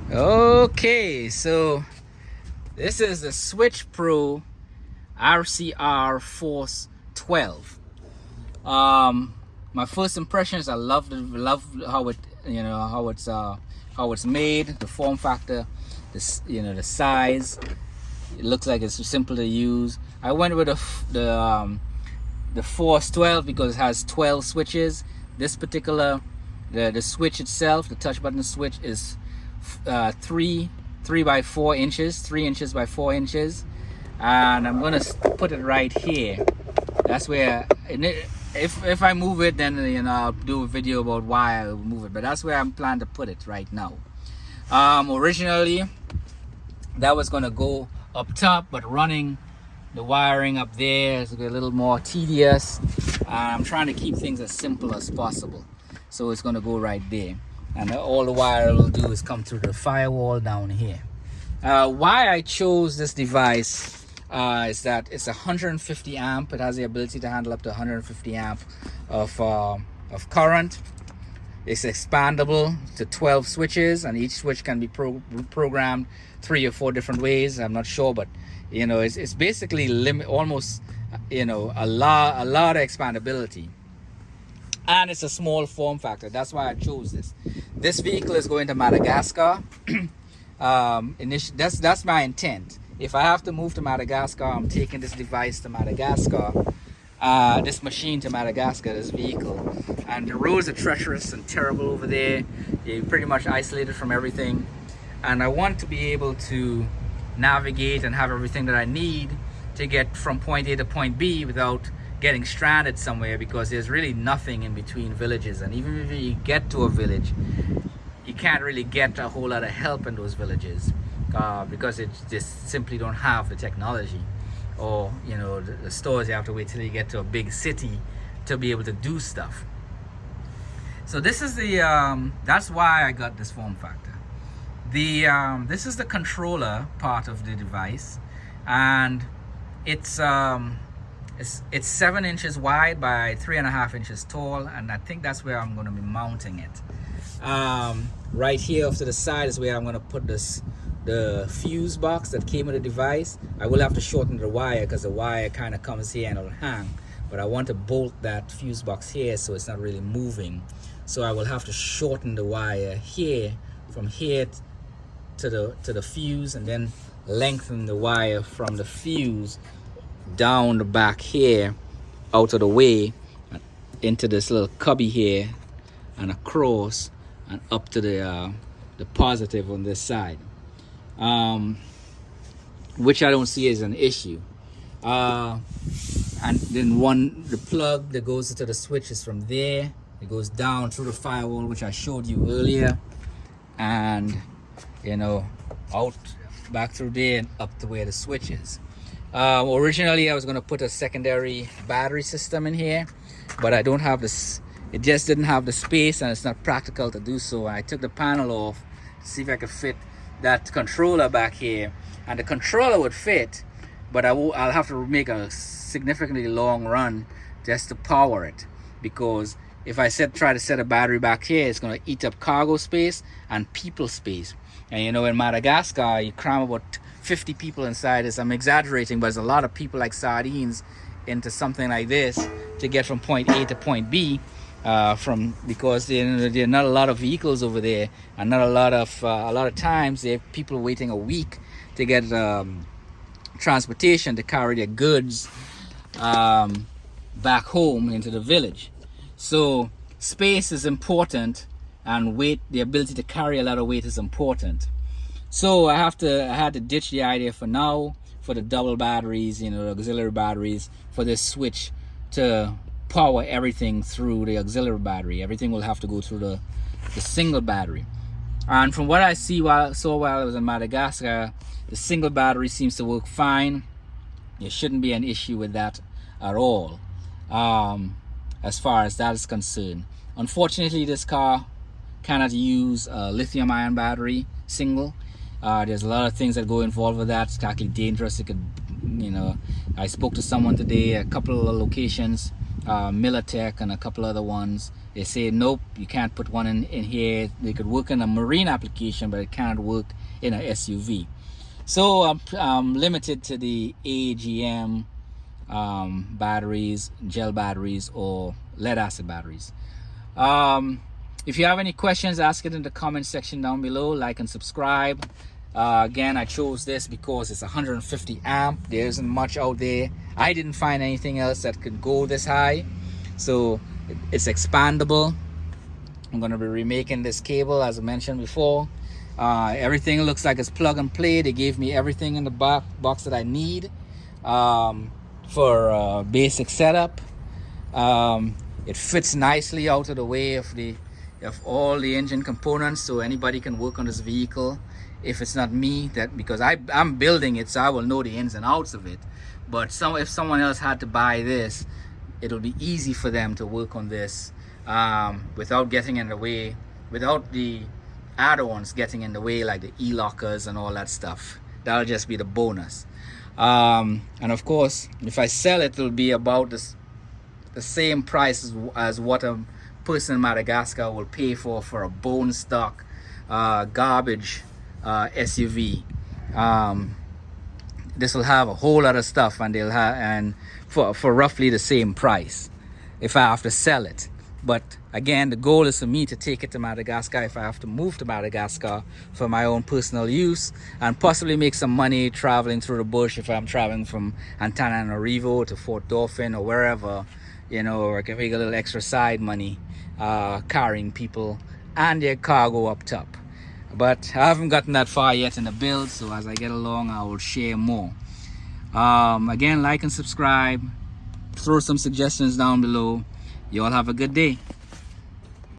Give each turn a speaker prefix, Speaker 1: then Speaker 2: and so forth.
Speaker 1: Okay, so this is the Switch Pro RCR Force 12. My first impressions, I love how it, how it's made, the form factor, the size. It looks like it's simple to use. I went with the Force 12 because it has 12 switches. This particular the switch itself, the touch button switch, is 3 by 4 inches, 3 inches by 4 inches, and I'm gonna put it right here. That's where, if I move it, then I'll do a video about why I move it, but that's where I'm planning to put it right now. Originally that was gonna go up top, but running the wiring up there is a little more tedious. I'm trying to keep things as simple as possible, so it's gonna go right there, and all the wire will do is come through the firewall down here. Why I chose this device is that it's 150 amp. It has the ability to handle up to 150 amp of current. It's expandable to 12 switches, and each switch can be programmed 3 or 4 different ways. I'm not sure, but it's basically almost a lot of expandability, and it's a small form factor. That's why I chose this. This vehicle is going to Madagascar. That's my intent. If I have to move to Madagascar, I'm taking this device to Madagascar, this machine to Madagascar, this vehicle. And the roads are treacherous and terrible over there. You're pretty much isolated from everything, and I want to be able to navigate and have everything that I need to get from point A to point B without getting stranded somewhere, because there's really nothing in between villages, and even if you get to a village, you can't really get a whole lot of help in those villages because it just simply don't have the technology, or the stores. You have to wait till you get to a big city to be able to do stuff. So this is the that's why I got this form factor. This is the controller part of the device, and it's 7 inches wide by 3.5 inches tall, and I think that's where I'm going to be mounting it. Right here off to the side is where I'm going to put the fuse box that came with the device. I will have to shorten the wire because the wire kind of comes here and it'll hang, but I want to bolt that fuse box here so it's not really moving. So I will have to shorten the wire here, from here to the fuse, and then lengthen the wire from the fuse down the back here, out of the way, into this little cubby here, and across and up to the positive on this side, which I don't see as an issue. And then the plug that goes into the switch is from there. It goes down through the firewall, which I showed you earlier, and out back through there and up to where the switch is. Originally I was going to put a secondary battery system in here, but I don't have this. It just didn't have the space, and it's not practical to do so. I took the panel off to see if I could fit that controller back here, and the controller would fit, but I'll have to make a significantly long run just to power it, because if I try to set a battery back here, it's going to eat up cargo space and people space. And in Madagascar, you cram about 50 people inside this. I'm exaggerating, but there's a lot of people like sardines into something like this to get from point A to point B, because there are not a lot of vehicles over there, and not a lot of times they have people waiting a week to get transportation to carry their goods back home into the village. So space is important, and weight, the ability to carry a lot of weight, is important. So I had to ditch the idea for now for the double batteries, the auxiliary batteries, for this switch to power everything through the auxiliary battery. Everything will have to go through the single battery. And from what I saw while I was in Madagascar, the single battery seems to work fine. There shouldn't be an issue with that at all, as far as that is concerned. Unfortunately, this car cannot use a lithium-ion battery single. There's a lot of things that go involved with that. It's actually dangerous. It could, I spoke to someone today, a couple of locations, Militech and a couple other ones, They say nope, you can't put one in here. They could work in a marine application, but it can't work in an SUV. So I'm limited to the AGM batteries, gel batteries, or lead acid batteries. If you have any questions, ask it in the comment section down below. Like and subscribe. Again, I chose this because it's 150 amp. There isn't much out there. I didn't find anything else that could go this high, so it's expandable. I'm going to be remaking this cable, as I mentioned before. Everything looks like it's plug and play. They gave me everything in the box that I need for basic setup. It fits nicely out of the way of all the engine components, so anybody can work on this vehicle. If it's not me, because I'm building it, so I will know the ins and outs of it. But if someone else had to buy this, it'll be easy for them to work on this without getting in the way, without the add-ons getting in the way, like the e-lockers and all that stuff. That'll just be the bonus. And of course, if I sell it, it'll be about the same price as what a person in Madagascar will pay for a bone stock garbage SUV. This will have a whole lot of stuff, and for roughly the same price if I have to sell it. But again, the goal is for me to take it to Madagascar if I have to move to Madagascar for my own personal use, and possibly make some money traveling through the bush if I'm traveling from Antananarivo to Fort Dauphin or wherever, you know, or I can make a little extra side money carrying people and their cargo up top. But I haven't gotten that far yet in the build, so as I get along, I will share more. Again, like and subscribe. Throw some suggestions down below. You all have a good day.